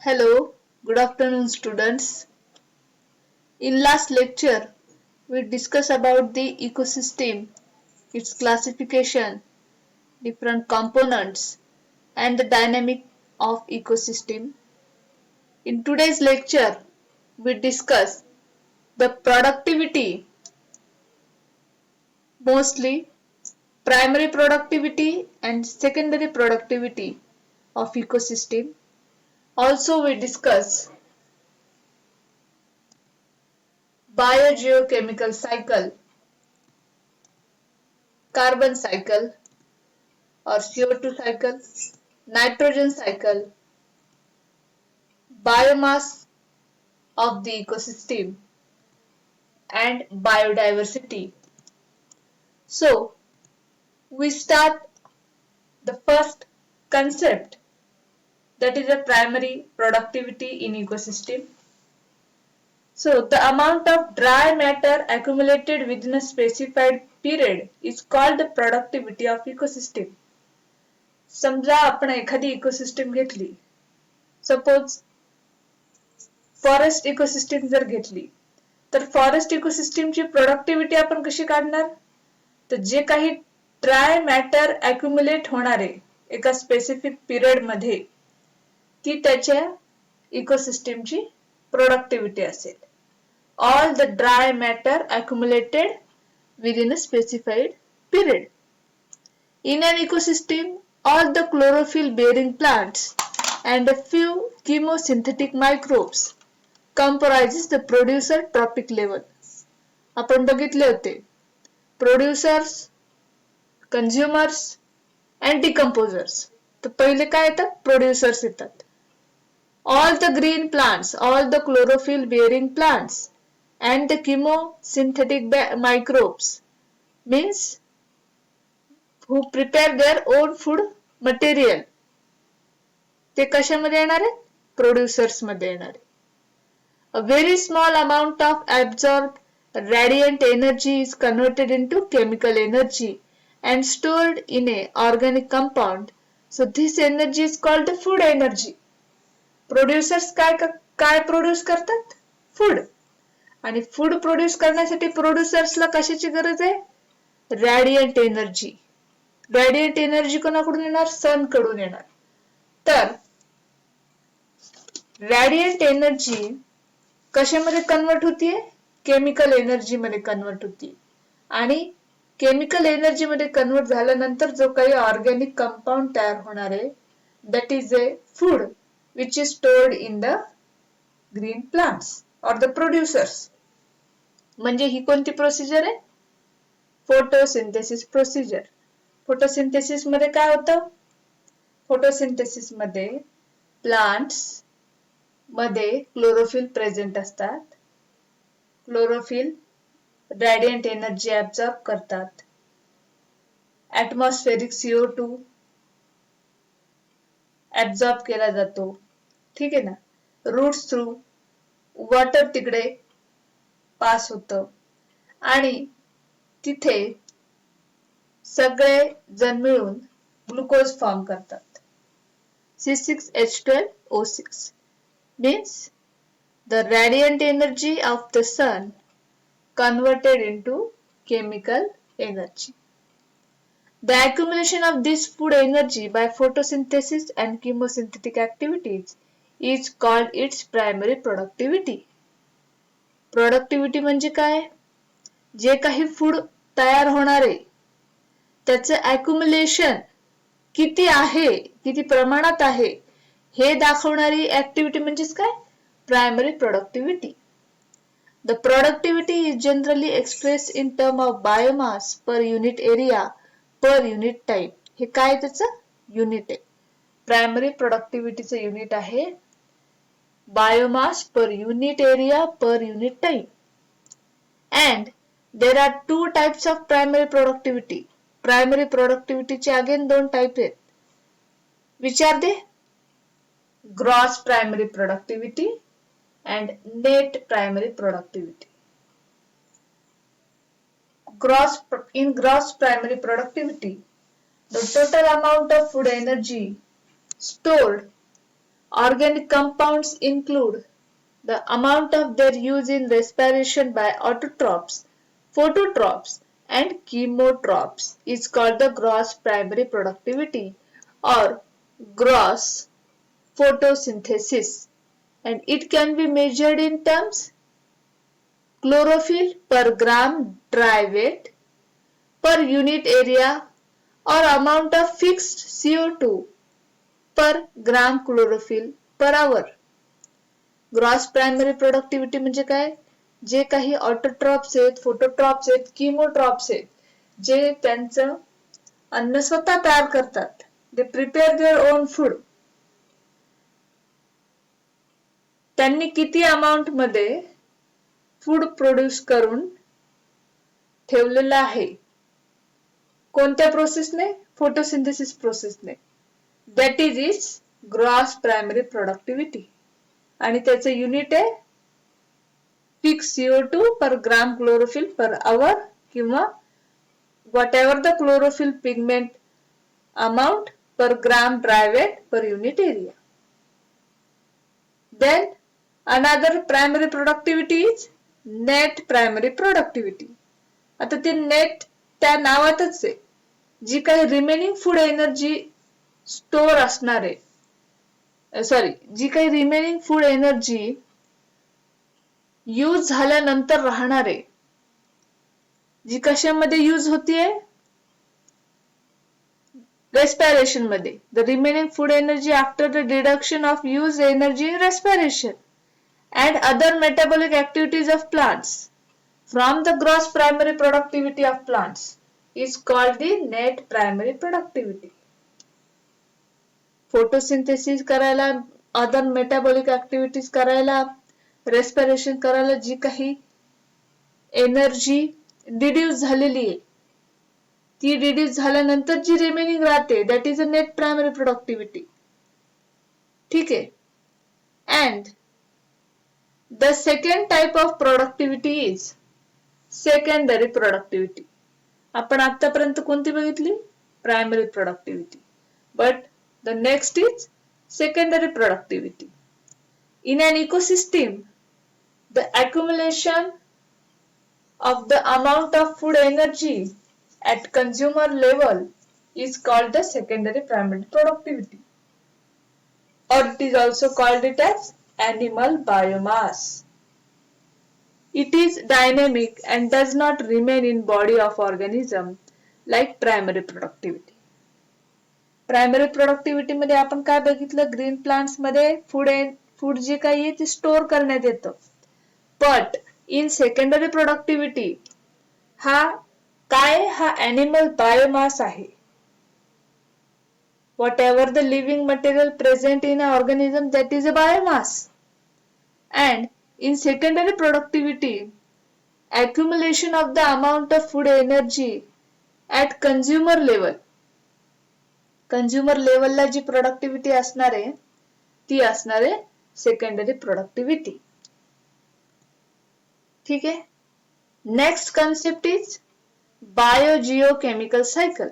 Hello, good afternoon students. In last lecture, we discussed about the ecosystem, its classification, different components and the dynamic of ecosystem. In today's lecture, we discuss the productivity, mostly primary productivity and secondary productivity of ecosystem. Also we discuss biogeochemical cycle, carbon cycle or CO2 cycle, nitrogen cycle, biomass of the ecosystem and biodiversity. So we start the first concept, that is a primary productivity in ecosystem. So the amount of dry matter accumulated within a specified period is called the productivity of ecosystem. समजा आपण एखादी ecosystem घेतली, suppose forest ecosystem जर घेतली तर forest इकोसिस्टमची productivity आपण कशी काढणार? तर जे काही ड्राय मॅटर अक्युमुलेट होणारे एका स्पेसिफिक पिरियड मध्ये ती त्याच्या इकोसिस्टमची प्रोडक्टिव्हिटी असेल. All the dry matter accumulated within a specified period. In an ecosystem, all the chlorophyll bearing plants and a few chemosynthetic microbes comprises the producer trophic level. आपण बघितले होते प्रोड्युसर्स, कंझ्युमर्स and decomposers. तर पहिले काय येतात? Producers येतात. All the green plants, all the chlorophyll bearing plants and the chemosynthetic microbes means who prepare their own food material. ते कशामध्ये येणार आहे? प्रोड्युसर्स मध्ये येणार आहे. A very small amount of absorbed radiant energy is converted into chemical energy and stored in a organic compound. So this energy is called the food energy. Producers काय produce करतात? Food. आणि food produce करण्यासाठी प्रोड्युसर्सला कशाची गरज आहे? रॅडियंट energy. रॅडियंट energy कोणाकडून येणार? सन कडून येणार. तर रॅडियंट एनर्जी कशामध्ये कन्वर्ट होतीये? केमिकल एनर्जी मध्ये कन्वर्ट होती. आणि केमिकल एनर्जी मध्ये कन्वर्ट झाल्यानंतर जो काही ऑर्गॅनिक कंपाऊंड तयार होणार आहे, that is a food which is stored in the green plants or the producers. म्हणजे ही कोणती प्रोसिजर आहे? Photosynthesis procedure. फोटोसिंथेसिस मध्ये काय होतं? फोटोसिंथेसिस मध्ये प्लांट्स मध्ये क्लोरोफिल प्रेझेंट असतात. क्लोरोफिल रॅडियंट एनर्जी ऍब्सॉर्ब करतात. ऍटमॉस्फेरिक CO2 ऍब्सॉर्ब केला जातो. ठीक आहे ना? रूट्स थ्रू वॉटर तिकडे पास होतं आणि तिथे सगळे जण मिळून ग्लुकोज फॉर्म करतात. C6H12O6 means the radiant energy of the sun converted into chemical energy. The accumulation of this food energy by photosynthesis and chemosynthetic activities is called its primary productivity. Productivity म्हणजे काय? जे काही food तयार होणार आहे त्याचं accumulation किती आहे, किती प्रमाणात आहे हे दाखवणारी ऍक्टिव्हिटी म्हणजेच काय? Primary productivity. The productivity is generally expressed in terms of biomass per unit area per unit time. हे काय त्याचं? युनिट आहे. प्रायमरी प्रोडक्टिव्हिटीचं युनिट आहे biomass per unit area per unit time. And there are two types of primary productivity. Primary productivity चे again दोन type आहेत. Which are they? Gross primary productivity and net primary productivity. In gross primary productivity, the total amount of food energy stored Organic compounds include the amount of their use in respiration by autotrophs, phototrophs, and chemotrophs is called the gross primary productivity or gross photosynthesis, and it can be measured in terms chlorophyll per gram dry weight per unit area or amount of fixed CO2 per gram chlorophyll per hour. Gross primary productivity म्हणजे काय? जे काही autotrophs आहेत, फोटोट्रॉप्स आहेत, किमोट्रॉप्स आहेत, जे त्यांचं अन्न स्वतः तयार करतात. दे प्रिपेअर देअर ओन फूड. त्यांनी किती अमाऊंट मध्ये फूड प्रोड्यूस करून ठेवलेलं आहे? कोणत्या प्रोसेसने? फोटोसिंथेसिस प्रोसेसने. That is its gross primary productivity. आणि त्याचं युनिट आहे फिक्स CO2 पर ग्राम क्लोरोफिल पर आवर किंवा whatever the chlorophyll pigment amount per gram dry weight per unit area. Then another primary productivity is net primary productivity. आता ते net त्या नावातच आहे. जी काही रिमेनिंग फूड एनर्जी स्टोर असणार आहे, जी काही रिमेनिंग फूड एनर्जी यूज झाल्यानंतर राहणार आहे, जी कशामध्ये यूज होतीये? रेस्पिरेशन मध्ये. The remaining food energy after the deduction of use energy in respiration and other metabolic activities of plants from the gross primary productivity of plants is called the net primary productivity. Photosynthesis करायला, other metabolic activities करायला, respiration करायला जी काही energy deduce झालेली आहे, ती deduce झाल्यानंतर जी remaining राहते, that is a net primary productivity. ठीक आहे. And the second type of productivity is secondary productivity. आपण आतापर्यंत कोणती बघितली? Primary productivity. But the next is secondary productivity. In an ecosystem, the accumulation of the amount of food energy at consumer level is called the secondary primary productivity, or it is also called it as animal biomass. It is dynamic and does not remain in body of organism like primary productivity. Primary productivity मध्ये आपण काय बघितलं? Green plants मध्ये food जे काही आहे ते store करण्यात येतं. But in secondary productivity हा animal biomass आहे. Whatever the living material present in an organism, that is a biomass. And in secondary productivity, accumulation of the amount of food energy at consumer level. Consumer level ला जी productivity असणार आहे, ती असणार आहे secondary productivity. ठीक आहे. Next concept is biogeochemical cycle.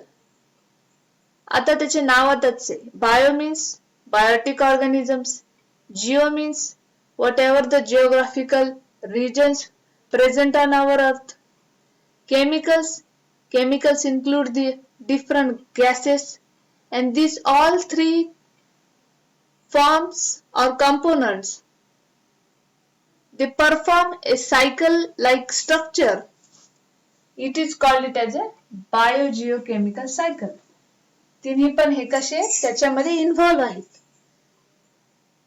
आता त्याचे नावातच आहे. Bio means biotic organisms. Geo means whatever the geographical regions present on our earth. Chemicals include the different gases, and these all three forms or components, they perform a cycle like structure. It is called it as a biogeochemical cycle. तिन्ही पण हे कसे त्याच्यामध्ये involve आहेत.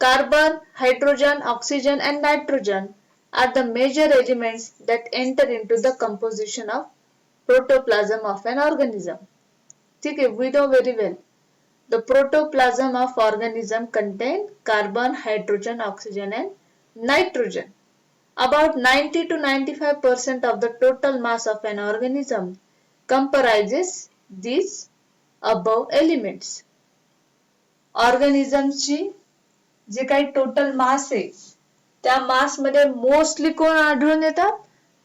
Carbon, hydrogen, oxygen and nitrogen are the major elements that enter into the composition of protoplasm of an organism. ठीक है, we know very well. The protoplasm of organism contain carbon, hydrogen, oxygen and nitrogen. About 90 to 95% of the total mass of an organism comprises these above elements. Organismची जे काही total mass आहे, त्या मास मध्ये mostly कोण आढळून येतात?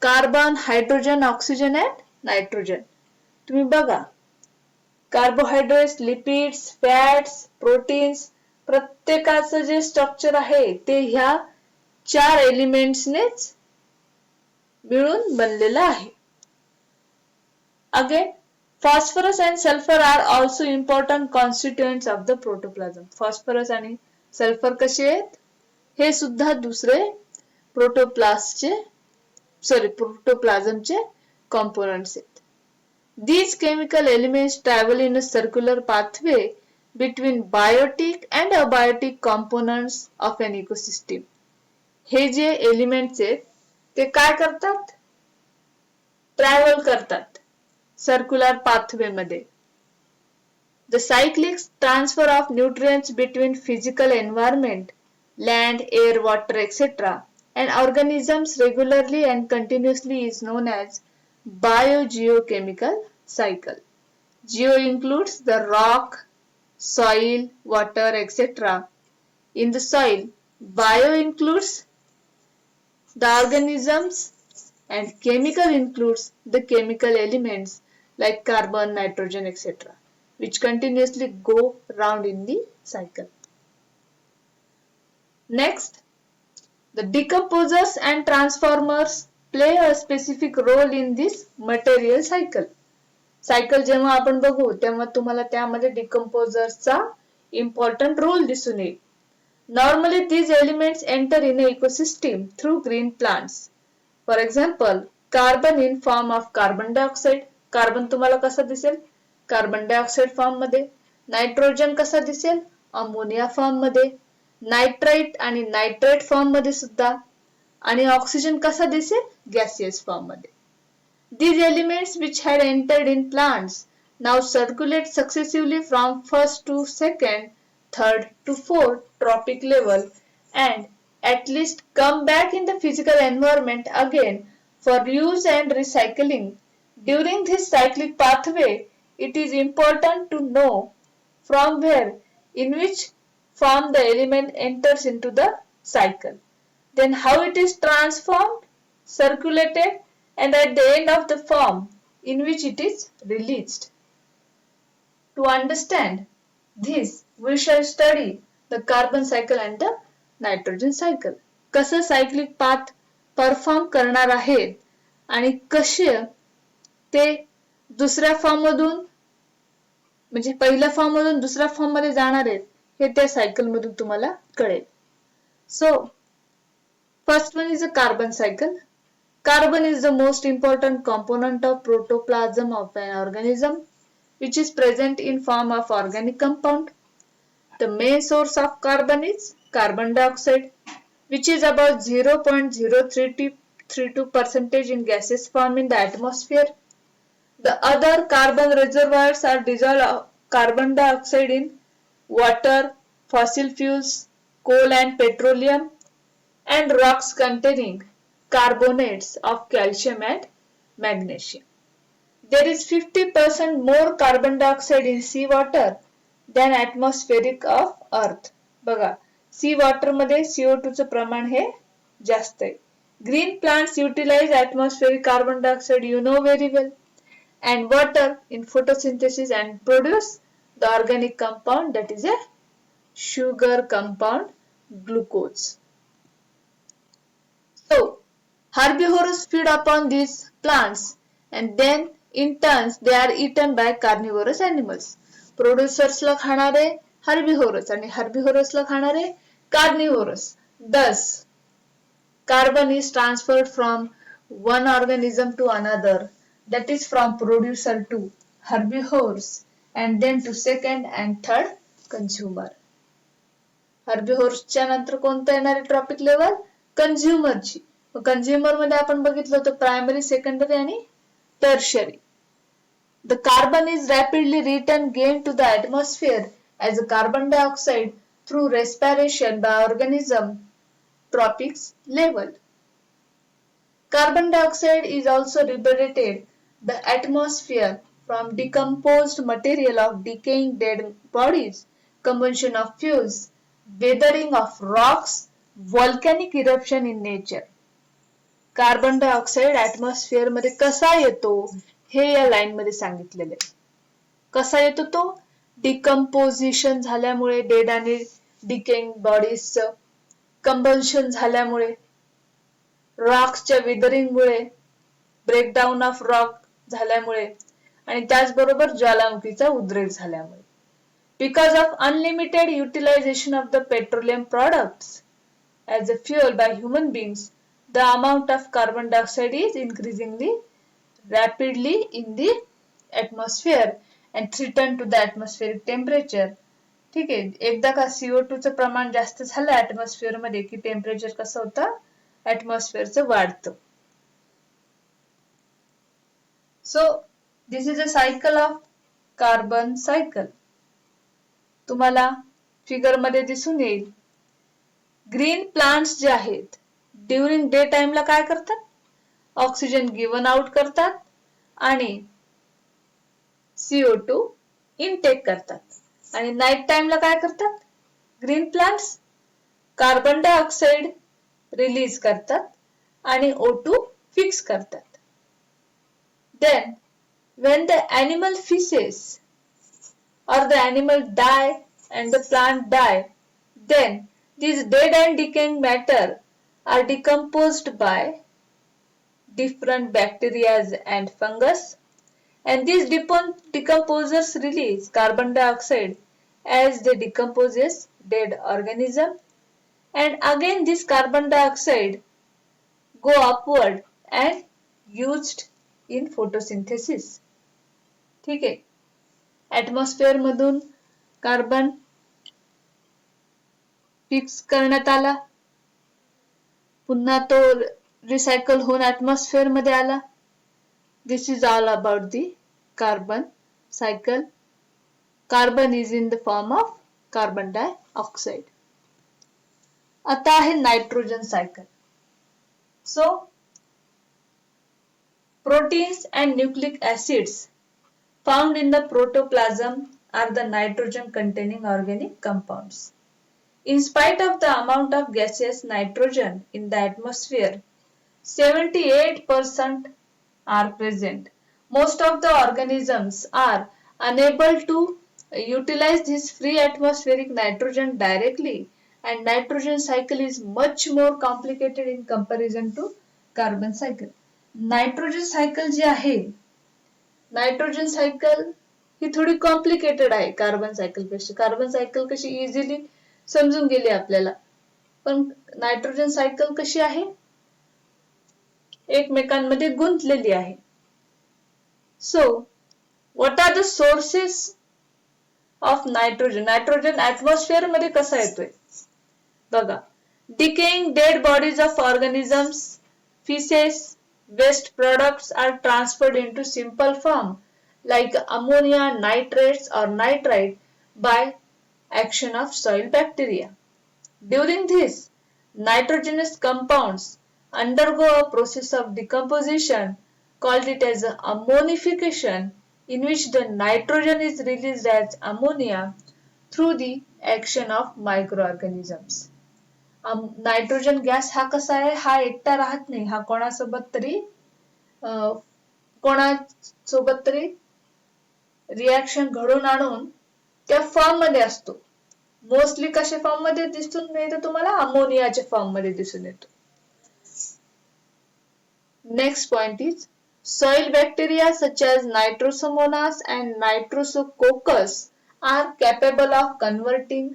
Carbon, hydrogen, oxygen and nitrogen. तुम्ही बघा, कार्बोहायड्रेट्स, लिपिड्स, फॅट्स, प्रोटीन्स, प्रत्येकाचं जे स्ट्रक्चर आहे ते ह्या 4 एलिमेंट्सनेच मिळून बनलेलं आहे. Again, phosphorus and sulfur are also important constituents of the protoplasm. Phosphorus आणि sulfur कसे आहेत? हे सुद्धा दुसरे protoplasmचे components आहेत. These chemical elements travel in a circular pathway between biotic and abiotic components of an ecosystem. हे जे elements आहेत ते काय करतात? ट्रॅव्हल करतात सर्क्युलर पाथवे मध्ये. The cyclic transfer of nutrients between physical environment, land, air, water, etc. and organisms regularly and continuously is known as biogeochemical cycle. Geo includes the rock, soil, water, etc. In the soil, bio includes the organisms and chemical includes the chemical elements like carbon, nitrogen, etc. which continuously go round in the cycle. Next, the decomposers and transformers play a specific role in this material cycle. Cycle जेव्हा आपण बघू तेव्हा तुम्हाला त्यामध्ये decomposersचा important role दिसून येईल. Normally these elements enter in an ecosystem through green plants. For example, carbon in form of carbon dioxide. Carbon तुम्हाला कसा दिसेल? कार्बन डायऑक्साइड फॉर्म मध्ये. नायट्रोजन कसा दिसेल? अमोनिया फॉर्म मध्ये. नायट्राइट आणि नायट्रेट फॉर्म मध्ये सुद्धा. आणि ऑक्सिजन कसा दिसेल? गॅसियस फॉर्म मध्ये. These elements which had entered in plants now circulate successively from first to second, third to fourth tropic level and at least come back in the physical environment again for use and recycling. During this cyclic pathway, it is important to know from where, in which form the element enters into the cycle, then how it is transformed, circulated, and at the end of the form in which it is released. To understand this, we shall study the carbon cycle and the nitrogen cycle. कसं cyclic path perform करणार आहेत आणि कसे ते दुसऱ्या form मधून म्हणजे पहिल्या फॉर्म मधून दुसऱ्या फॉर्म मध्ये जाणार आहेत हे त्या सायकल मधून तुम्हाला कळेल. So, first one is a carbon cycle. Carbon is the most important component of protoplasm of an organism, which is present in form of organic compound. The main source of carbon is carbon dioxide, which is about 0.032% in gaseous form in the atmosphere. The other carbon reservoirs are dissolved carbon dioxide in water, fossil fuels, coal and petroleum, and rocks containing carbonates of calcium and magnesium. There is 50% more carbon dioxide in seawater than atmospheric of earth. बघा, C water मध्ये CO2 चं प्रमाण हे जास्त आहे. Green plants utilize atmospheric carbon dioxide, you know very well, and water in photosynthesis and produce the organic compound that is a sugar compound glucose. So, herbivores feed upon these plants and then in turn they are eaten by carnivorous animals. Producers ला खाणारे herbivores आणि herbivores ला खाणारे carnivorous. Thus, carbon is transferred from one organism to another, that is from producer to herbivores and then to second and third consumer. Herbivores च्या नंतर कोणतं येणार आहे ट्रॉपिक लेवल? कंझ्युमर ची. कंझ्युमर मध्ये आपण बघितलं होतं प्रायमरी, सेकंडरी आणि tertiary. The carbon is rapidly returned gained to the atmosphere as a carbon dioxide through respiration by organism tropics level. Carbon dioxide is also liberated the atmosphere from decomposed material of decaying dead bodies, combustion of fuels, weathering of rocks, volcanic eruption in nature. Carbon dioxide atmosphere मध्ये कसा येतो हे या line मध्ये सांगितलेले आहे. कसा येतो तो? डिकम्पोजिशन झाल्यामुळे डेड आणि डिकेइंग बॉडीजचं कंबल्शन झाल्यामुळे, रॉक्सच्या विदरिंगमुळे, ब्रेकडाऊन ऑफ रॉक झाल्यामुळे आणि त्याचबरोबर ज्वालामुखीचा उद्रेक झाल्यामुळे. Because of unlimited utilization of the petroleum products as a fuel by human beings, the amount of carbon dioxide is increasingly rapidly in the atmosphere and threaten to the atmospheric temperature. ठीक आहे, एकदा का CO2 चं प्रमाण जास्त झालं atmosphere मध्ये की टेम्परेचर कसं होतं, atmosphere वाढतं. So this is a cycle of carbon cycle. तुम्हाला फिगर मध्ये दिसून येईल. ग्रीन प्लांट्स जे आहेत ड्युरिंग डे टाइमला काय करतात, ऑक्सिजन गिवन आउट करतात आणि CO2 इनटेक करतात आणि नाईट टाइमला काय करतात, green plants carbon dioxide release करतात आणि O2 फिक्स करतात. Then when the animal feces or the animal die and the plant die, then these dead and decaying matter are decomposed by different bacteria and fungus, and these decomposers release carbon dioxide as they decompose dead organism, and again this carbon dioxide go upward and used in photosynthesis. ठीक आहे, atmosphere मधून carbon fix करण्यात आला, पुन्हा तो recycle होऊन atmosphere मध्ये आला. This is all about the carbon cycle. Carbon is in the form of carbon dioxide. आता आहे nitrogen cycle. So proteins and nucleic acids found in the protoplasm are the nitrogen containing organic compounds. In spite of the amount of gaseous nitrogen in the atmosphere, 78% are present. Most of the organisms are unable to utilize this free atmospheric nitrogen directly, and nitrogen cycle is much more complicated in comparison to carbon cycle. Nitrogen cycle जी आहे, nitrogen cycle ही थोडी complicated आहे carbon cycle पेक्षा. Carbon cycle कशी easily समजून गेली आपल्याला, पण नायट्रोजन सायकल कशी आहे, एकमेकांमध्ये गुंतलेली आहे. So what are the sources of nitrogen. Nitrogen atmosphere मध्ये कसा येतोय बघा. Decaying dead bodies of organisms, feces, waste products are transferred into simple form like ammonia, nitrates or nitrite by action of soil bacteria. During this, nitrogenous compounds undergo a process of decomposition called it as ammonification, in which the nitrogen is released as ammonia through the action of microorganisms. Nitrogen gas हा कसा आहे, हा एकटा राहत नाही, हा कोणासोबत तरी रिॲक्शन घडून आणून त्या फॉर्म मध्ये असतो. मोस्टली कशा फॉर्म मध्ये दिसून येतो तुम्हाला, अमोनियाच्या फॉर्म मध्ये दिसून येतो. Next point is soil bacteria such as Nitrosomonas and Nitrosococcus are capable of converting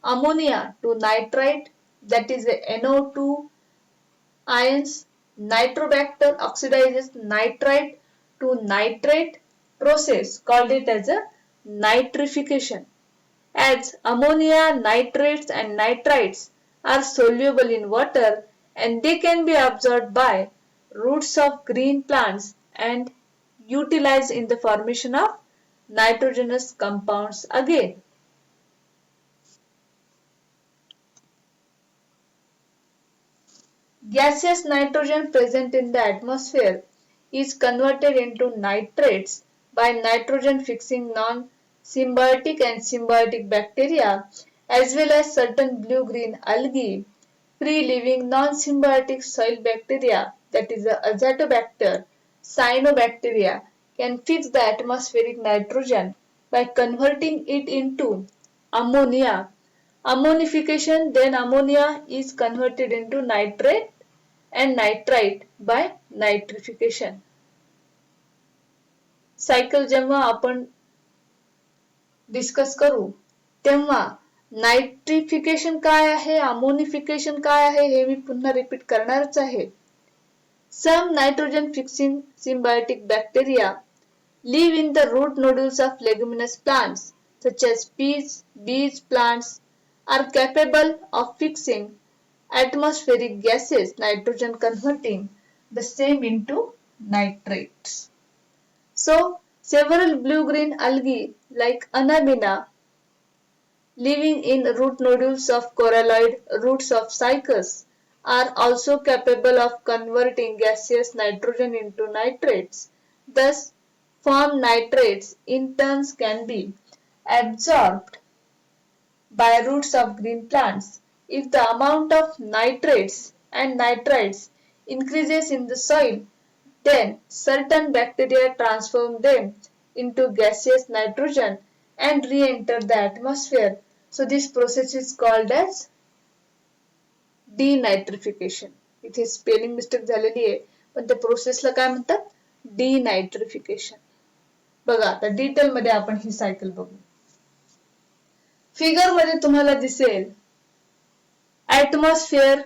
ammonia to nitrite, that is NO2 ions. Nitrobacter oxidizes nitrite to nitrate process called it as a nitrification. As ammonia, nitrates and nitrites are soluble in water and they can be absorbed by roots of green plants and utilized in the formation of nitrogenous compounds again. Gaseous nitrogen present in the atmosphere is converted into nitrates by nitrogen fixing non-symbiotic and symbiotic bacteria as well as certain blue-green algae. Free-living non-symbiotic soil bacteria, that is the Azotobacter, cyanobacteria, can fix the atmospheric nitrogen by converting it into ammonia. ammonification, then ammonia is converted into nitrate and nitrite by nitrification. Cycle जेव्हा आपण discuss करू तेव्हा नायट्रिफिकेशन काय आहे, ammonification काय आहे हे मी पुन्हा रिपीट करणारच आहे. Some nitrogen fixing symbiotic bacteria live in the root nodules of leguminous plants such as peas, beet plants are capable of fixing atmospheric gases, nitrogen converting the same into nitrates. So, several blue-green algae like Anabina living in root nodules of coralloid roots of cycas are also capable of converting gaseous nitrogen into nitrates. Thus, formed nitrates in turn can be absorbed by roots of green plants. If the amount of nitrates and nitrites increases in the soil, then certain bacteria transform them into gaseous nitrogen and re-enter the atmosphere. So this process is called as denitrification. इथे spelling mistake झालेली आहे पण त्या प्रोसेसला काय म्हणतात, डिनायट्रिफिकेशन. बघा आता डिटेल मध्ये आपण ही सायकल बघू. फिगर मध्ये तुम्हाला दिसेल ऍटमॉस्फिअर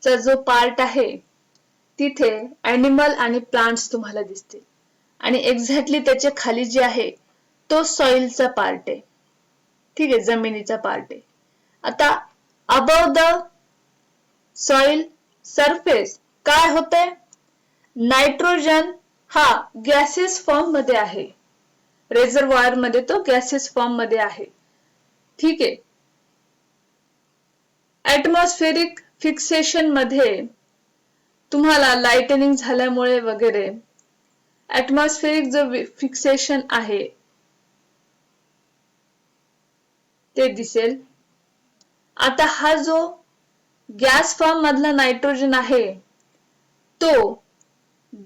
चा जो पार्ट आहे तिथे ॲनिमल आणि प्लांट्स तुम्हाला दिसतील आणि एक्झॅक्टली त्याच्या खाली जे आहे तो सॉइलचा पार्ट आहे. ठीक आहे, जमिनीचा पार्ट आहे. आता अबव द सॉइल सरफेस काय होते, नायट्रोजन हा गॅसेस फॉर्म मध्ये आहे. रेझर्वॉयर मध्ये तो गॅसेस फॉर्म मध्ये आहे. ठीक आहे. ऍटमॉस्फेरिक फिक्सेशन मध्ये तुम्हाला लाइटनिंग झाल्यामुळे वगैरे ऍटमॉस्फेरिक जो फिक्सेशन आहे ते दिसेल. आता हा जो गॅस फॉर्म मधला नायट्रोजन आहे तो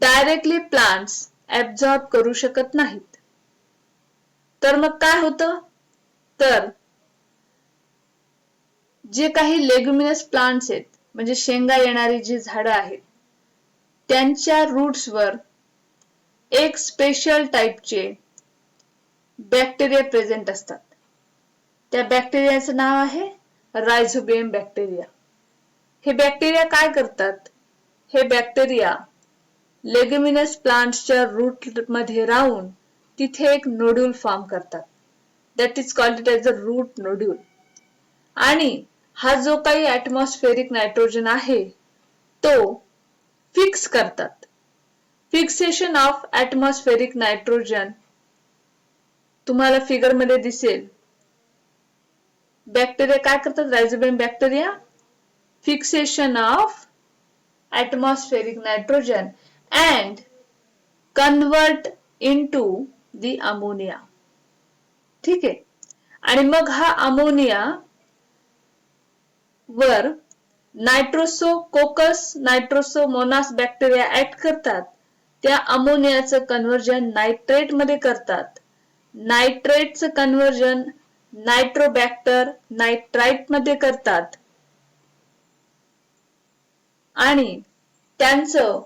डायरेक्टली प्लांट्स ऍब्झॉर्ब करू शकत नाहीत. तर मग काय होतं, तर जे काही लेग्युमिनस प्लांट्स आहेत म्हणजे शेंगा येणारी जी झाडं आहेत त्यांच्या रूट्सवर एक स्पेशल टाईपचे बॅक्टेरिया प्रेझेंट असतात. त्या बॅक्टेरियाचं नाव आहे रायझोबियम बॅक्टेरिया. हे बॅक्टेरिया काय करतात, हे बॅक्टेरिया लेग्युमिनस प्लांट्सच्या रूट मध्ये राहून तिथे एक नोड्यूल फॉर्म करतात. That is called as a route nodule. आणि हा जो काही ऍटमॉस्फेरिक नायट्रोजन आहे तो फिक्स करतात. फिक्सेशन ऑफ ऍटमॉस्फेरिक नायट्रोजन तुम्हाला फिगर मध्ये दिसेल. बॅक्टेरिया काय करतात, rhizobium bacteria fixation of atmospheric nitrogen and convert into the ammonia. ठीक आहे. आणि मग हा अमोनिया वर नायट्रोसोकोकस नायट्रोसोमोनास बॅक्टेरिया ऍक्ट करतात. त्या अमोनियाचं कन्व्हर्जन नायट्रेट मध्ये करतात. नायट्रेटचं कन्व्हर्जन नायट्रोबॅक्टर नायट्राइट मध्ये करतात आणि त्यांचं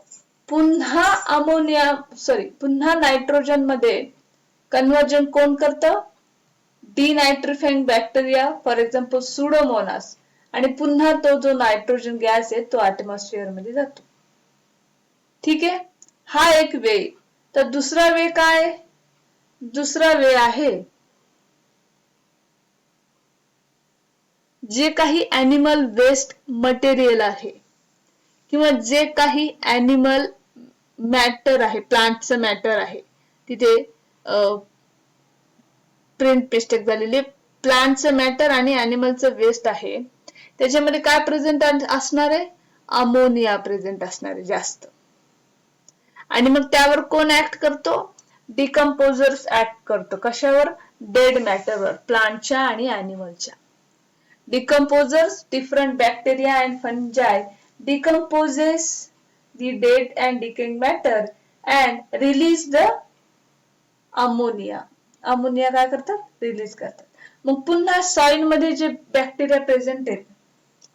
पुन्हा नायट्रोजन मध्ये कन्व्हर्जन कोण करतं, डिनायट्रिफाइंग बॅक्टेरिया फॉर एक्झाम्पल सुडोमोनास. आणि पुन्हा तो जो नायट्रोजन गॅस आहे तो ऍटमॉस्फिअर मध्ये जातो. ठीक आहे, हा एक वे. तर दुसरा वे काय, दुसरा वे आहे जे काही ॲनिमल वेस्ट मटेरियल आहे किंवा जे काही ॲनिमल मॅटर आहे, प्लांटचं मॅटर आहे, तिथे प्रिंट मिस्टेक झालेली. प्लांटचं मॅटर आणि ॲनिमलचं वेस्ट आहे त्याच्यामध्ये काय प्रेझेंट असणार आहे, अमोनिया प्रेझेंट असणार आहे जास्त. आणि मग त्यावर कोण ऍक्ट करतो, डिकम्पोजर्स ऍक्ट करतो. कशावर, डेड मॅटरवर, प्लांटच्या आणि ॲनिमलच्या. Decomposers different bacteria and fungi decomposes the dead and decaying matter and release the ammonia. Ammonia काय करतात, रिलीज करतात. मग पुन्हा सॉइल मध्ये जे बॅक्टेरिया प्रेझेंट आहेत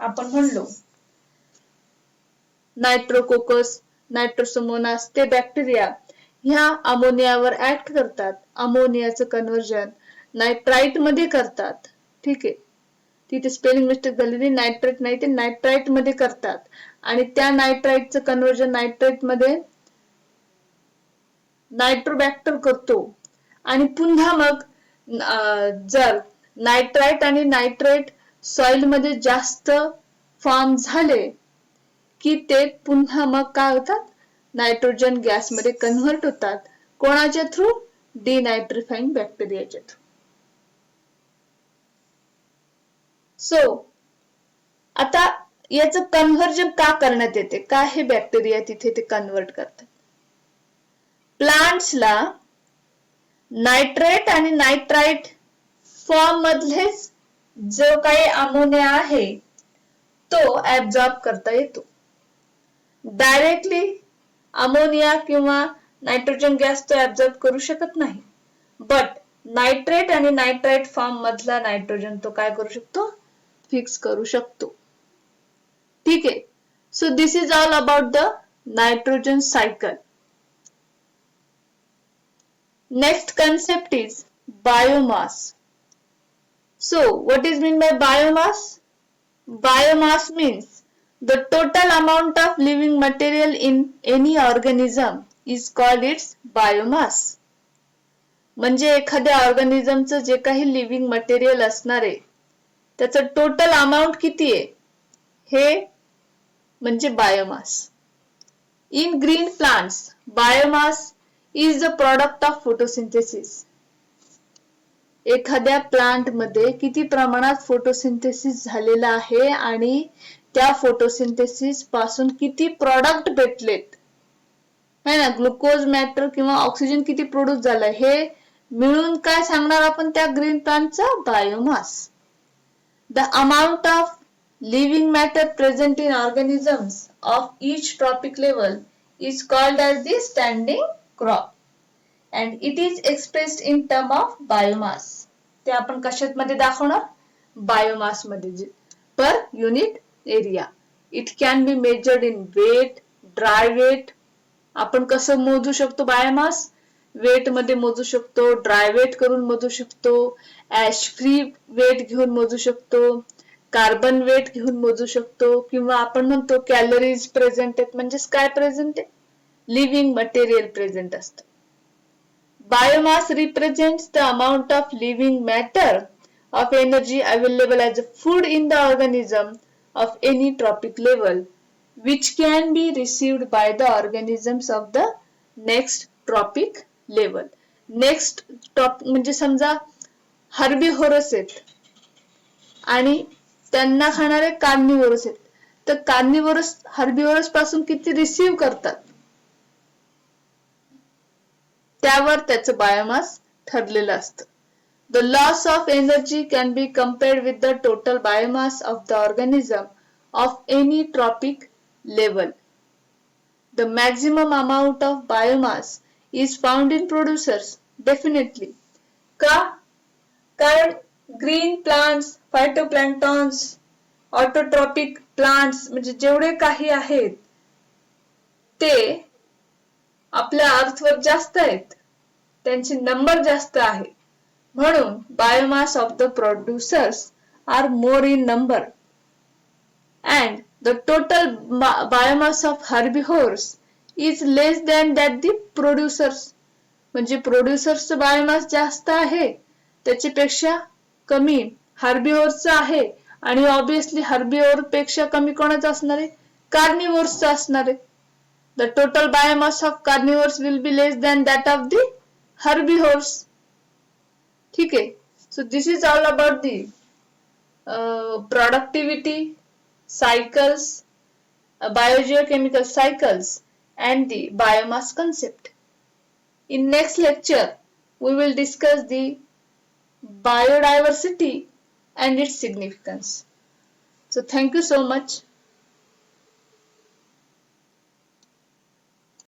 आपण म्हणलो नायट्रोकोकस, नायट्रोसोमोनास, ते बॅक्टेरिया ह्या अमोनियावर ऍक्ट करतात. अमोनियाचं कन्व्हर्जन नायट्राइट मध्ये करतात. ठीक आहे, तिथे स्पेलिंग मिस्टेक झालेली, नायट्रेट नाही ते नायट्राइट मध्ये करतात आणि त्या नायट्राइटचं कन्व्हर्जन नायट्रेट मध्ये नायट्रोबॅक्टर करतो आणि पुन्हा मग जर नायट्राइट आणि नायट्रेट सॉइल मध्ये जास्त फॉर्म झाले की ते पुन्हा मग काय होतात, नायट्रोजन गॅस मध्ये कन्व्हर्ट होतात. कोणाच्या थ्रू? डिनायट्रिफाइंग बॅक्टेरियाच्या थ्रू. सो आता याचं कन्व्हर्जन का करण्यात येते, का हे बॅक्टेरिया तिथे ते कन्व्हर्ट करतात? प्लांट्सला नायट्रेट आणि नायट्राइट फॉर्म मधलेच जो काही अमोनिया आहे तो ऍब्झॉर्ब करता येतो. डायरेक्टली अमोनिया किंवा नायट्रोजन गॅस तो ऍब्झॉर्ब करू शकत नाही, बट नायट्रेट आणि नायट्राइट फॉर्म मधला नायट्रोजन तो काय करू शकतो, फिक्स करू शकतो. ठीक आहे. So this is all about the nitrogen cycle. Next concept is biomass. So what is meant by biomass? Biomass means the total amount of living material in any organism is called its biomass. म्हणजे एखाद्या ऑर्गॅनिझमचं जे काही living material असणार आहे त्याचं total amount किती आहे हे म्हणजे biomass. In green plants, biomass is the product of photosynthesis. एखाद्या प्लांट मध्ये किती प्रमाणात फोटोसिंथेसिस झालेला आहे आणि त्या फोटोसिंथेसिस पासून किती प्रॉडक्ट भेटलेत है ना, ग्लुकोज, मॅटर किंवा ऑक्सिजन किती प्रोड्यूस झालाय हे मिळून काय सांगणार आपण त्या ग्रीन प्लांटचा? Biomass. The amount of living matter present in organisms of each tropic level is called as the standing crop and it is expressed in term of biomass. ते आपण कशात मध्ये दाखवणार? बायोमास मध्ये per unit area. It can be measured in weight, dry weight. आपण कसं मोजू शकतो बायोमास? वेट मध्ये मोजू शकतो, ड्राय वेट करून मोजू शकतो, ऍश फ्री वेट घेऊन मोजू शकतो, कार्बन वेट घेऊन मोजू शकतो किंवा आपण म्हणतो कॅलरीज प्रेझेंट आहेत म्हणजे काय प्रेझेंट आहे? लिव्हिंग मटेरियल प्रेझेंट असतं. Biomass represents the amount of living matter of energy available as food in the organism of any tropic level which can be received by the organisms of the next tropic level. Next top म्हणजे समजा हर्बिव्होरस आहेत आणि त्यांना खाणारे कार्निव्होरस आहेत, तर कार्निव्होरस हर्बिव्होरस पासून किती रिसीव्ह करतात त्यावर त्याचं बायोमास ठरलेलं असतं. The loss of energy can be compared with the total biomass of the organism of any tropic level. The maximum amount of biomass is found in producers, definitely. का? कारण ग्रीन प्लांट्स, फायटोप्लॅन्क्टॉन्स, ऑटोट्रॉपिक प्लांट्स म्हणजे जेवढे काही आहेत ते आपल्या अर्थवर जास्त आहेत, त्यांची नंबर जास्त आहे, म्हणून biomass of the producers are more in number and the total biomass of herbivores is less than that the producers. म्हणजे प्रोड्युसर्सचं बायोमास जास्त आहे त्याच्यापेक्षा कमी हर्बिव्होर्सचं आहे आणि ऑब्विसली हर्बिव्होर पेक्षा कमी कोणाचं असणार आहे? कार्निव्होर्सचं असणार आहे. The total biomass of carnivores will be less than that of the herbivores. ठीक आहे. So this is all about the productivity cycles, biogeochemical cycles and the biomass concept. In next lecture, we will discuss the biodiversity and its significance. So thank you so much.